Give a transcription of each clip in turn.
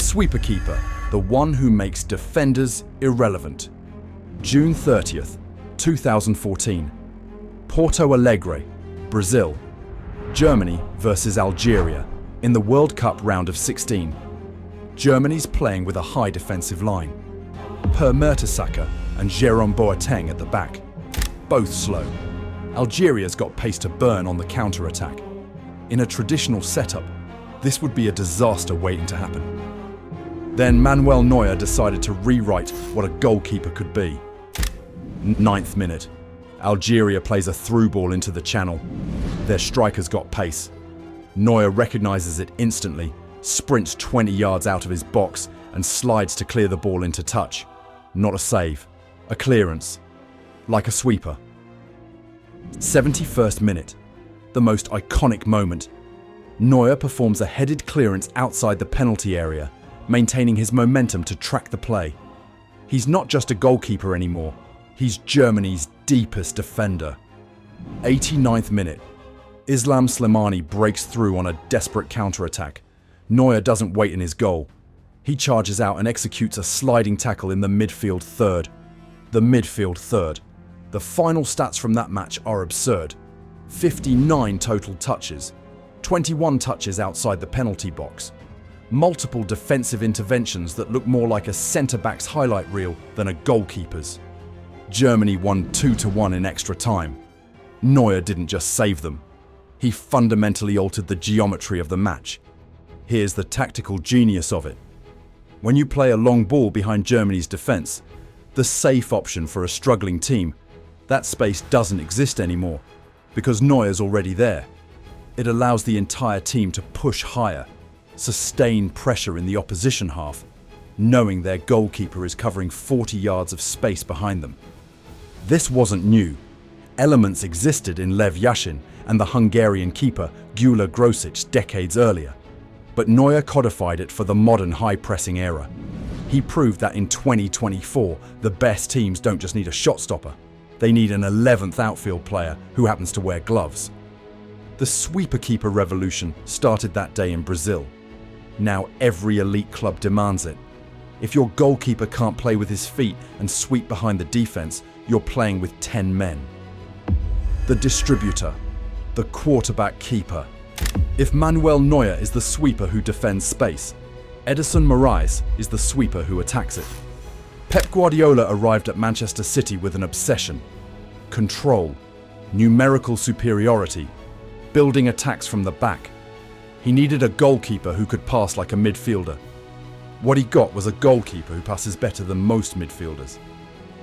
sweeper keeper, the one who makes defenders irrelevant. June 30th, 2014. Porto Alegre, Brazil. Germany versus Algeria in the World Cup round of 16. Germany's playing with a high defensive line. Per Mertesacker and Jérôme Boateng at the back. Both slow. Algeria's got pace to burn on the counter-attack. In a traditional setup, this would be a disaster waiting to happen. Then Manuel Neuer decided to rewrite what a goalkeeper could be. 9th minute. Algeria plays a through ball into the channel. Their striker's got pace. Neuer recognises it instantly, sprints 20 yards out of his box and slides to clear the ball into touch. Not a save, a clearance, like a sweeper. 71st minute, the most iconic moment. Neuer performs a headed clearance outside the penalty area, maintaining his momentum to track the play. He's not just a goalkeeper anymore, he's Germany's deepest defender. 89th minute. Islam Slimani breaks through on a desperate counter-attack. Neuer doesn't wait in his goal. He charges out and executes a sliding tackle in the midfield third. The midfield third. The final stats from that match are absurd. 59 total touches, 21 touches outside the penalty box. Multiple defensive interventions that look more like a centre-back's highlight reel than a goalkeeper's. Germany won 2-1 in extra time. Neuer didn't just save them. He fundamentally altered the geometry of the match. Here's the tactical genius of it. When you play a long ball behind Germany's defence, the safe option for a struggling team, that space doesn't exist anymore because Neuer's already there. It allows the entire team to push higher, sustain pressure in the opposition half, knowing their goalkeeper is covering 40 yards of space behind them. This wasn't new. Elements existed in Lev Yashin and the Hungarian keeper Gyula Grosic decades earlier, but Neuer codified it for the modern high-pressing era. He proved that in 2024, the best teams don't just need a shot stopper, they need an 11th outfield player who happens to wear gloves. The sweeper keeper revolution started that day in Brazil. Now every elite club demands it. If your goalkeeper can't play with his feet and sweep behind the defense, you're playing with 10 men. The distributor, the quarterback keeper. If Manuel Neuer is the sweeper who defends space, Edison Moraes is the sweeper who attacks it. Pep Guardiola arrived at Manchester City with an obsession: control, numerical superiority, building attacks from the back. He needed a goalkeeper who could pass like a midfielder. What he got was a goalkeeper who passes better than most midfielders.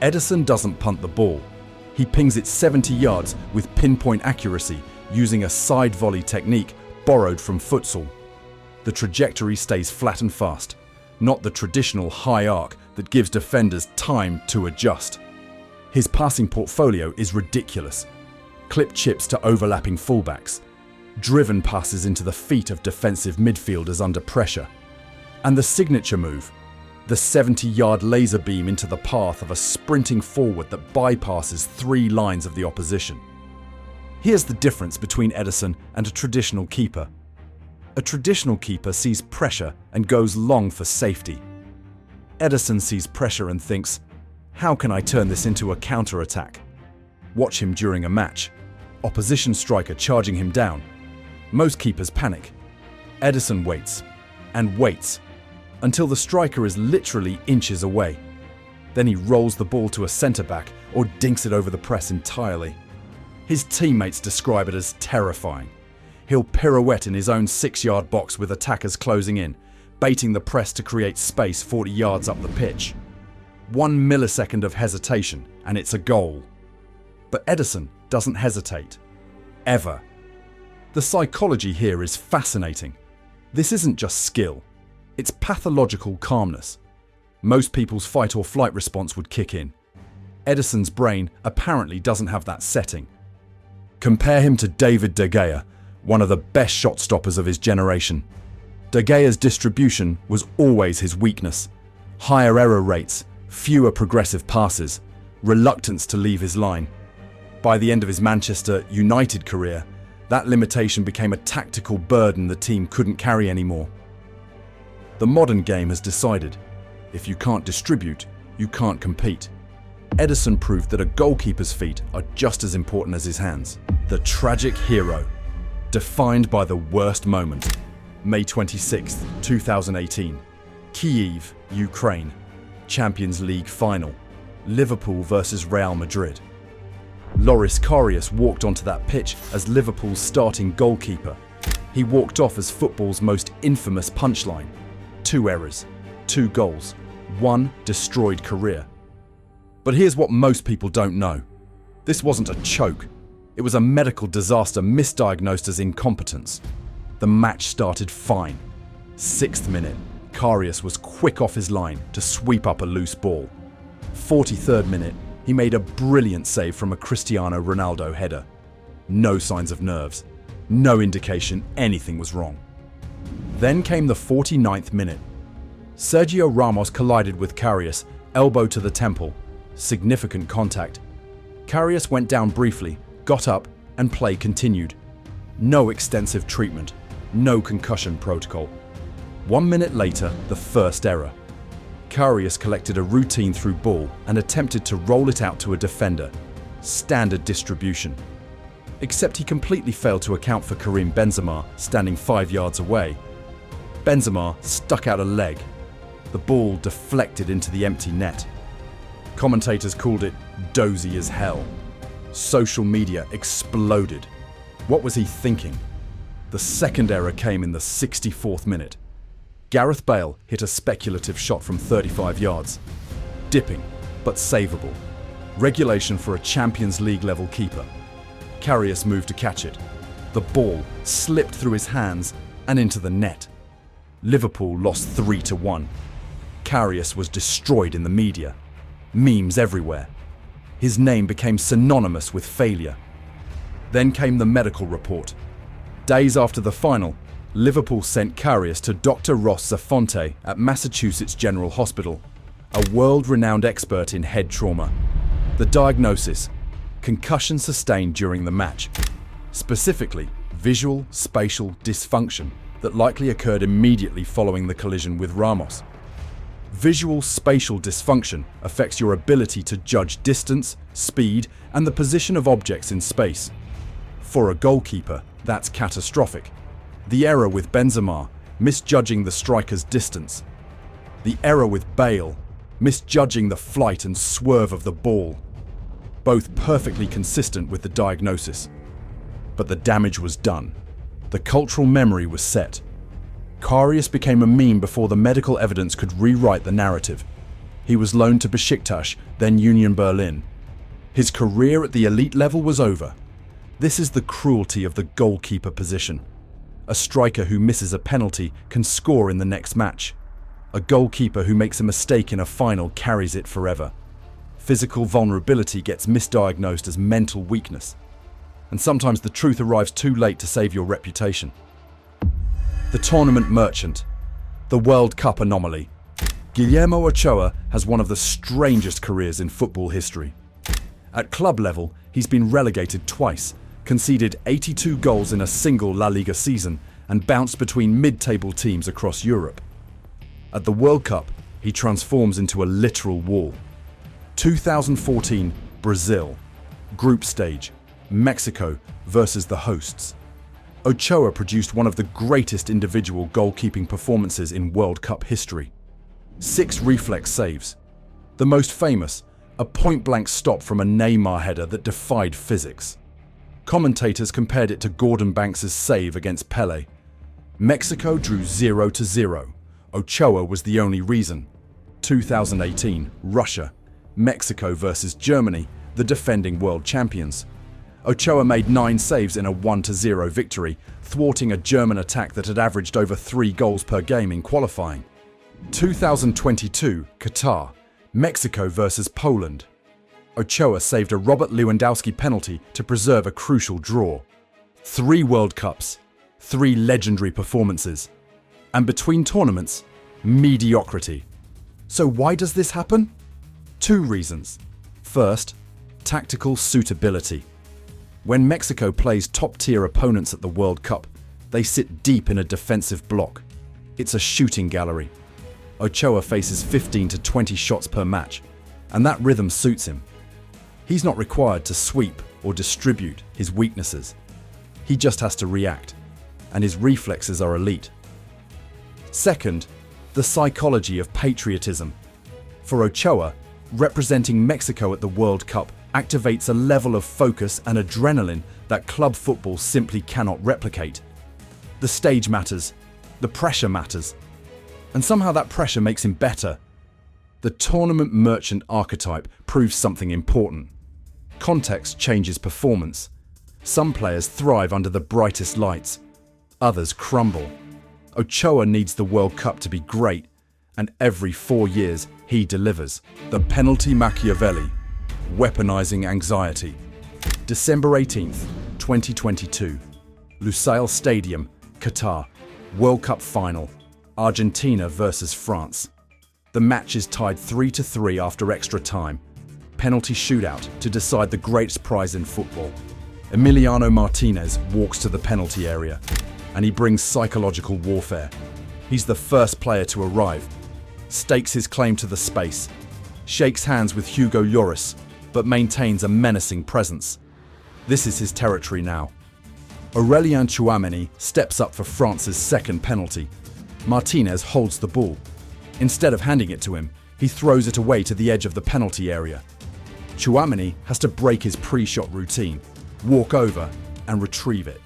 Edison doesn't punt the ball. He pings it 70 yards with pinpoint accuracy using a side volley technique borrowed from futsal. The trajectory stays flat and fast, not the traditional high arc that gives defenders time to adjust. His passing portfolio is ridiculous. Clip chips to overlapping fullbacks, driven passes into the feet of defensive midfielders under pressure, and the signature move, the 70-yard laser beam into the path of a sprinting forward that bypasses 3 lines of the opposition. Here's the difference between Edison and a traditional keeper. A traditional keeper sees pressure and goes long for safety. Edison sees pressure and thinks, how can I turn this into a counter-attack? Watch him during a match. Opposition striker charging him down. Most keepers panic. Edison waits and waits until the striker is literally inches away. Then he rolls the ball to a centre-back or dinks it over the press entirely. His teammates describe it as terrifying. He'll pirouette in his own 6-yard box with attackers closing in, baiting the press to create space 40 yards up the pitch. 1 millisecond of hesitation and it's a goal. But Edison doesn't hesitate. Ever. The psychology here is fascinating. This isn't just skill. It's pathological calmness. Most people's fight or flight response would kick in. Edison's brain apparently doesn't have that setting. Compare him to David De Gea, one of the best shot stoppers of his generation. De Gea's distribution was always his weakness. Higher error rates, fewer progressive passes, reluctance to leave his line. By the end of his Manchester United career, that limitation became a tactical burden the team couldn't carry anymore. The modern game has decided, if you can't distribute, you can't compete. Edison proved that a goalkeeper's feet are just as important as his hands. The tragic hero, defined by the worst moment. May 26, 2018. Kyiv, Ukraine. Champions League final. Liverpool versus Real Madrid. Loris Karius walked onto that pitch as Liverpool's starting goalkeeper. He walked off as football's most infamous punchline. 2 errors, 2 goals, 1 destroyed career. But here's what most people don't know. This wasn't a choke. It was a medical disaster misdiagnosed as incompetence. The match started fine. 6th minute, Karius was quick off his line to sweep up a loose ball. 43rd minute, he made a brilliant save from a Cristiano Ronaldo header. No signs of nerves. No indication anything was wrong. Then came the 49th minute. Sergio Ramos collided with Karius, elbow to the temple. Significant contact. Karius went down briefly, got up, and play continued. No extensive treatment. No concussion protocol. 1 minute later, the first error. Karius collected a routine through ball and attempted to roll it out to a defender. Standard distribution. Except he completely failed to account for Karim Benzema standing 5 yards away. Benzema stuck out a leg. The ball deflected into the empty net. Commentators called it dozy as hell. Social media exploded. What was he thinking? The second error came in the 64th minute. Gareth Bale hit a speculative shot from 35 yards. Dipping, but savable. Regulation for a Champions League level keeper. Karius moved to catch it. The ball slipped through his hands and into the net. Liverpool lost 3-1. Karius was destroyed in the media. Memes everywhere. His name became synonymous with failure. Then came the medical report. Days after the final, Liverpool sent Karius to Dr. Ross Zafonte at Massachusetts General Hospital, a world-renowned expert in head trauma. The diagnosis: concussion sustained during the match. Specifically, visual spatial dysfunction that likely occurred immediately following the collision with Ramos. Visual spatial dysfunction affects your ability to judge distance, speed, and the position of objects in space. For a goalkeeper, that's catastrophic. The error with Benzema, misjudging the striker's distance. The error with Bale, misjudging the flight and swerve of the ball. Both perfectly consistent with the diagnosis. But the damage was done. The cultural memory was set. Karius became a meme before the medical evidence could rewrite the narrative. He was loaned to Besiktas, then Union Berlin. His career at the elite level was over. This is the cruelty of the goalkeeper position. A striker who misses a penalty can score in the next match. A goalkeeper who makes a mistake in a final carries it forever. Physical vulnerability gets misdiagnosed as mental weakness. And sometimes the truth arrives too late to save your reputation. The tournament merchant. The World Cup anomaly. Guillermo Ochoa has one of the strangest careers in football history. At club level, he's been relegated twice, conceded 82 goals in a single La Liga season, and bounced between mid-table teams across Europe. At the World Cup, he transforms into a literal wall. 2014, Brazil. Group stage. Mexico versus the hosts. Ochoa produced one of the greatest individual goalkeeping performances in World Cup history. 6 reflex saves. The most famous, a point-blank stop from a Neymar header that defied physics. Commentators compared it to Gordon Banks' save against Pelé. Mexico drew 0-0. Ochoa was the only reason. 2018, Russia. Mexico versus Germany, the defending world champions. Ochoa made 9 saves in a 1-0 victory, thwarting a German attack that had averaged over 3 goals per game in qualifying. 2022, Qatar. Mexico versus Poland. Ochoa saved a Robert Lewandowski penalty to preserve a crucial draw. 3 World Cups, 3 legendary performances. And between tournaments, mediocrity. So why does this happen? 2 reasons. First, tactical suitability. When Mexico plays top-tier opponents at the World Cup, they sit deep in a defensive block. It's a shooting gallery. Ochoa faces 15 to 20 shots per match, and that rhythm suits him. He's not required to sweep or distribute his weaknesses. He just has to react, and his reflexes are elite. Second, the psychology of patriotism. For Ochoa, representing Mexico at the World Cup activates a level of focus and adrenaline that club football simply cannot replicate. The stage matters, the pressure matters, and somehow that pressure makes him better. The tournament merchant archetype proves something important. Context changes performance. Some players thrive under the brightest lights, others crumble. Ochoa needs the World Cup to be great, and every 4 years he delivers. The penalty Machiavelli, weaponizing anxiety. December 18th, 2022. Lusail Stadium, Qatar. World Cup final. Argentina versus France. The match is tied 3-3 after extra time. Penalty shootout to decide the greatest prize in football. Emiliano Martinez walks to the penalty area, and he brings psychological warfare. He's the first player to arrive, stakes his claim to the space, shakes hands with Hugo Lloris, but maintains a menacing presence. This is his territory now. Aurélien Tchouaméni steps up for France's second penalty. Martinez holds the ball. Instead of handing it to him, he throws it away to the edge of the penalty area. Tchouaméni has to break his pre-shot routine, walk over and retrieve it.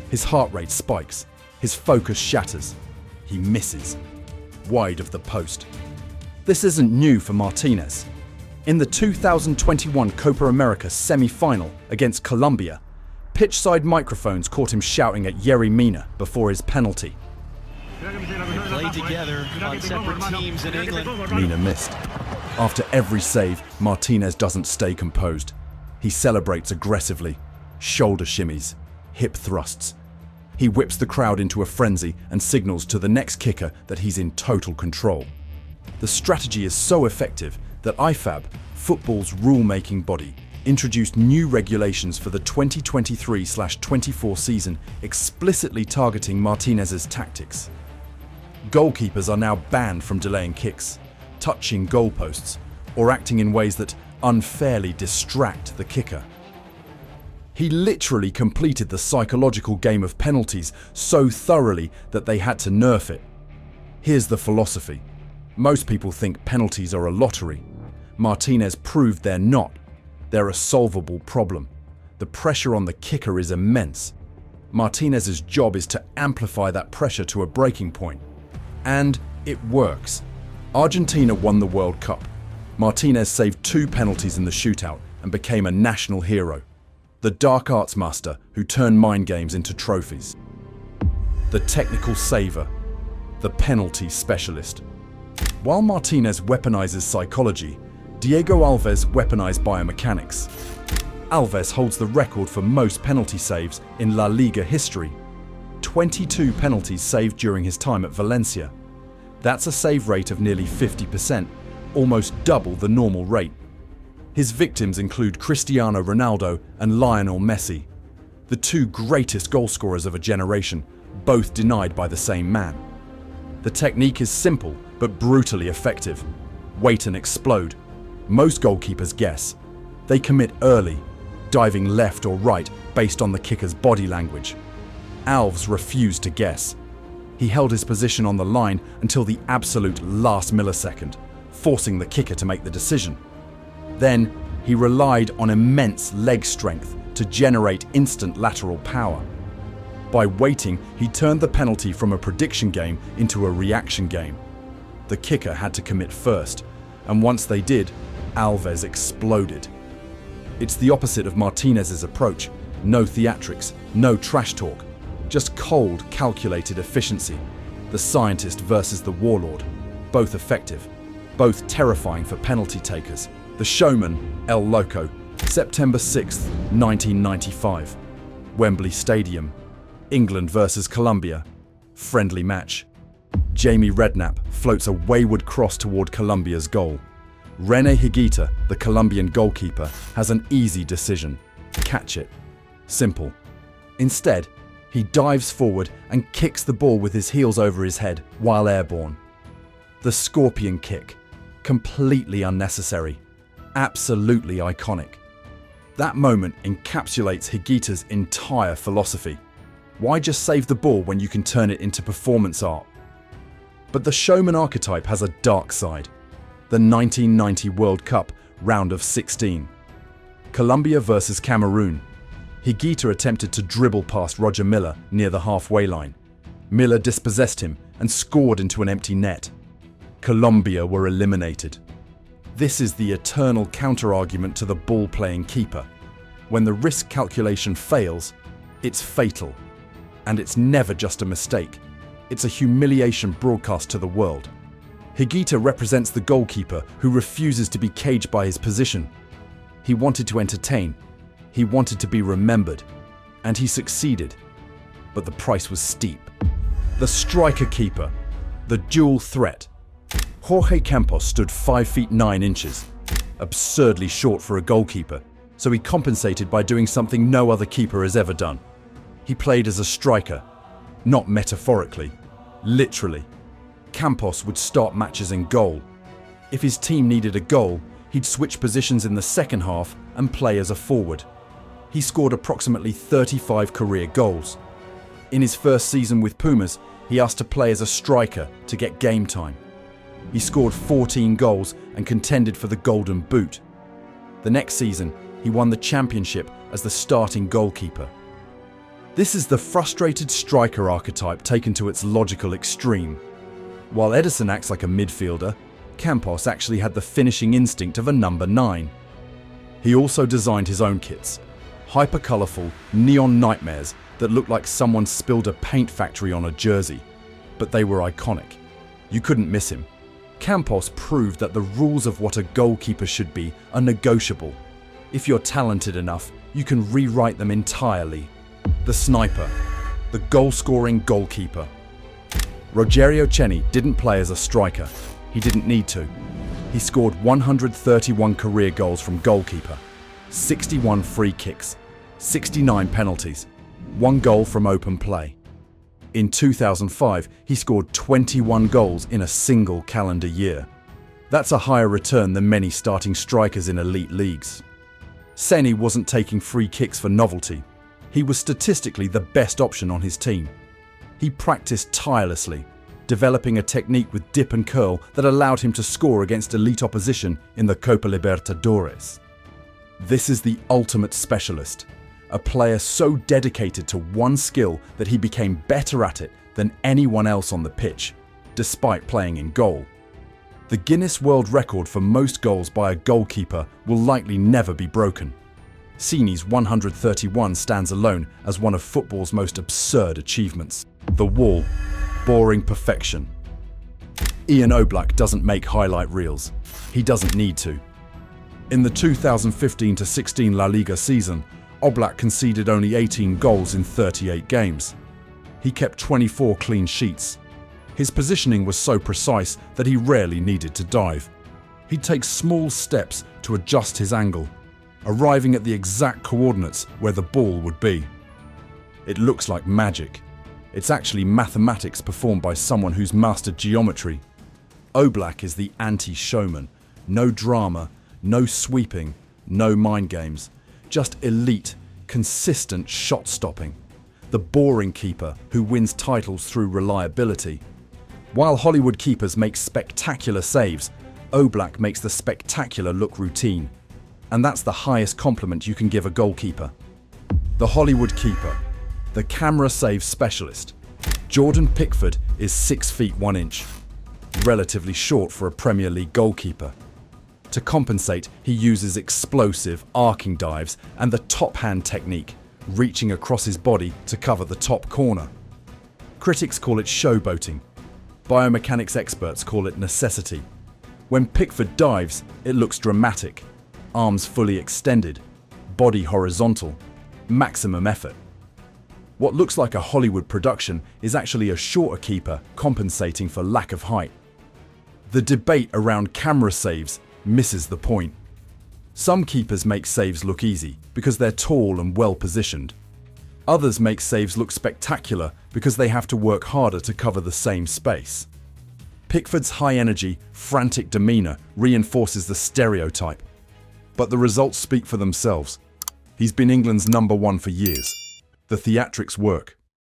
His heart rate spikes, his focus shatters. He misses, wide of the post. This isn't new for Martinez. In the 2021 Copa America semi-final against Colombia, pitchside microphones caught him shouting at Yerry Mina before his penalty. They played together on separate teams in England. Mina missed. After every save, Martinez doesn't stay composed. He celebrates aggressively, shoulder shimmies, hip thrusts. He whips the crowd into a frenzy and signals to the next kicker that he's in total control. The strategy is so effective that IFAB, football's rule-making body, introduced new regulations for the 2023/24 season explicitly targeting Martinez's tactics. Goalkeepers are now banned from delaying kicks, touching goalposts, or acting in ways that unfairly distract the kicker. He literally completed the psychological game of penalties so thoroughly that they had to nerf it. Here's the philosophy. Most people think penalties are a lottery. Martinez proved they're not. They're a solvable problem. The pressure on the kicker is immense. Martinez's job is to amplify that pressure to a breaking point. And it works. Argentina won the World Cup. Martinez saved 2 penalties in the shootout and became a national hero. The dark arts master who turned mind games into trophies. The technical saver. The penalty specialist. While Martinez weaponizes psychology, Diego Alves weaponized biomechanics. Alves holds the record for most penalty saves in La Liga history. 22 penalties saved during his time at Valencia. That's a save rate of nearly 50%, almost double the normal rate. His victims include Cristiano Ronaldo and Lionel Messi, the 2 greatest goalscorers of a generation, both denied by the same man. The technique is simple but brutally effective. Wait and explode. Most goalkeepers guess. They commit early, diving left or right based on the kicker's body language. Alves refused to guess. He held his position on the line until the absolute last millisecond, forcing the kicker to make the decision. Then, he relied on immense leg strength to generate instant lateral power. By waiting, he turned the penalty from a prediction game into a reaction game. The kicker had to commit first, and once they did, Alves exploded. It's the opposite of Martinez's approach. No theatrics, no trash talk, just cold, calculated efficiency. The scientist versus the warlord. Both effective, both terrifying for penalty takers. The Showman, El Loco, September 6th, 1995. Wembley Stadium, England versus Colombia. Friendly match. Jamie Redknapp floats a wayward cross toward Colombia's goal. René Higuita, the Colombian goalkeeper, has an easy decision. Catch it. Simple. Instead, He dives forward and kicks the ball with his heels over his head while airborne. The scorpion kick. Completely unnecessary. Absolutely iconic. That moment encapsulates Higuita's entire philosophy. Why just save the ball when you can turn it into performance art? But the showman archetype has a dark side. The 1990 World Cup round of 16. Colombia versus Cameroon. Higuita attempted to dribble past Roger Milla near the halfway line. Milla dispossessed him and scored into an empty net. Colombia were eliminated. This is the eternal counter-argument to the ball-playing keeper. When the risk calculation fails, it's fatal. And it's never just a mistake. It's a humiliation broadcast to the world. Higuita represents the goalkeeper who refuses to be caged by his position. He wanted to entertain. He wanted to be remembered. And he succeeded. But the price was steep. The striker keeper. The dual threat. Jorge Campos stood 5 feet 9 inches. Absurdly short for a goalkeeper, so he compensated by doing something no other keeper has ever done. He played as a striker. Not metaphorically. Literally. Campos would start matches in goal. If his team needed a goal, he'd switch positions in the second half and play as a forward. He scored approximately 35 career goals. In his first season with Pumas, he asked to play as a striker to get game time. He scored 14 goals and contended for the Golden Boot. The next season, he won the championship as the starting goalkeeper. This is the frustrated striker archetype taken to its logical extreme. While Edison acts like a midfielder, Campos actually had the finishing instinct of a number 9. He also designed his own kits, hyper-colourful neon nightmares that looked like someone spilled a paint factory on a jersey, but they were iconic. You couldn't miss him. Campos proved that the rules of what a goalkeeper should be are negotiable. If you're talented enough, you can rewrite them entirely. The sniper, the goal-scoring goalkeeper. Rogerio Ceni didn't play as a striker. He didn't need to. He scored 131 career goals from goalkeeper, 61 free kicks, 69 penalties, 1 goal from open play. In 2005, he scored 21 goals in a single calendar year. That's a higher return than many starting strikers in elite leagues. Ceni wasn't taking free kicks for novelty. He was statistically the best option on his team. He practiced tirelessly, developing a technique with dip and curl that allowed him to score against elite opposition in the Copa Libertadores. This is the ultimate specialist. A player so dedicated to one skill that he became better at it than anyone else on the pitch, despite playing in goal. The Guinness World Record for most goals by a goalkeeper will likely never be broken. Ceni's 131 stands alone as one of football's most absurd achievements. The wall. Boring perfection. Ian Oblak doesn't make highlight reels. He doesn't need to. In the 2015-16 La Liga season, Oblak conceded only 18 goals in 38 games. He kept 24 clean sheets. His positioning was so precise that he rarely needed to dive. He'd take small steps to adjust his angle, arriving at the exact coordinates where the ball would be. It looks like magic. It's actually mathematics performed by someone who's mastered geometry. Oblak is the anti-showman. No drama, no sweeping, no mind games. Just elite, consistent shot stopping. The boring keeper who wins titles through reliability. While Hollywood keepers make spectacular saves, Oblak makes the spectacular look routine. And that's the highest compliment you can give a goalkeeper. The Hollywood keeper. The camera save specialist. Jordan Pickford is 6 feet 1 inch. Relatively short for a Premier League goalkeeper. To compensate, he uses explosive, arcing dives and the top hand technique, reaching across his body to cover the top corner. Critics call it showboating. Biomechanics experts call it necessity. When Pickford dives, it looks dramatic. Arms fully extended, body horizontal, maximum effort. What looks like a Hollywood production is actually a shorter keeper compensating for lack of height. The debate around camera saves misses the point. Some keepers make saves look easy because they're tall and well positioned. Others make saves look spectacular because they have to work harder to cover the same space. Pickford's high-energy, frantic demeanour reinforces the stereotype. But the results speak for themselves. He's been England's #1 for years. The theatrics work.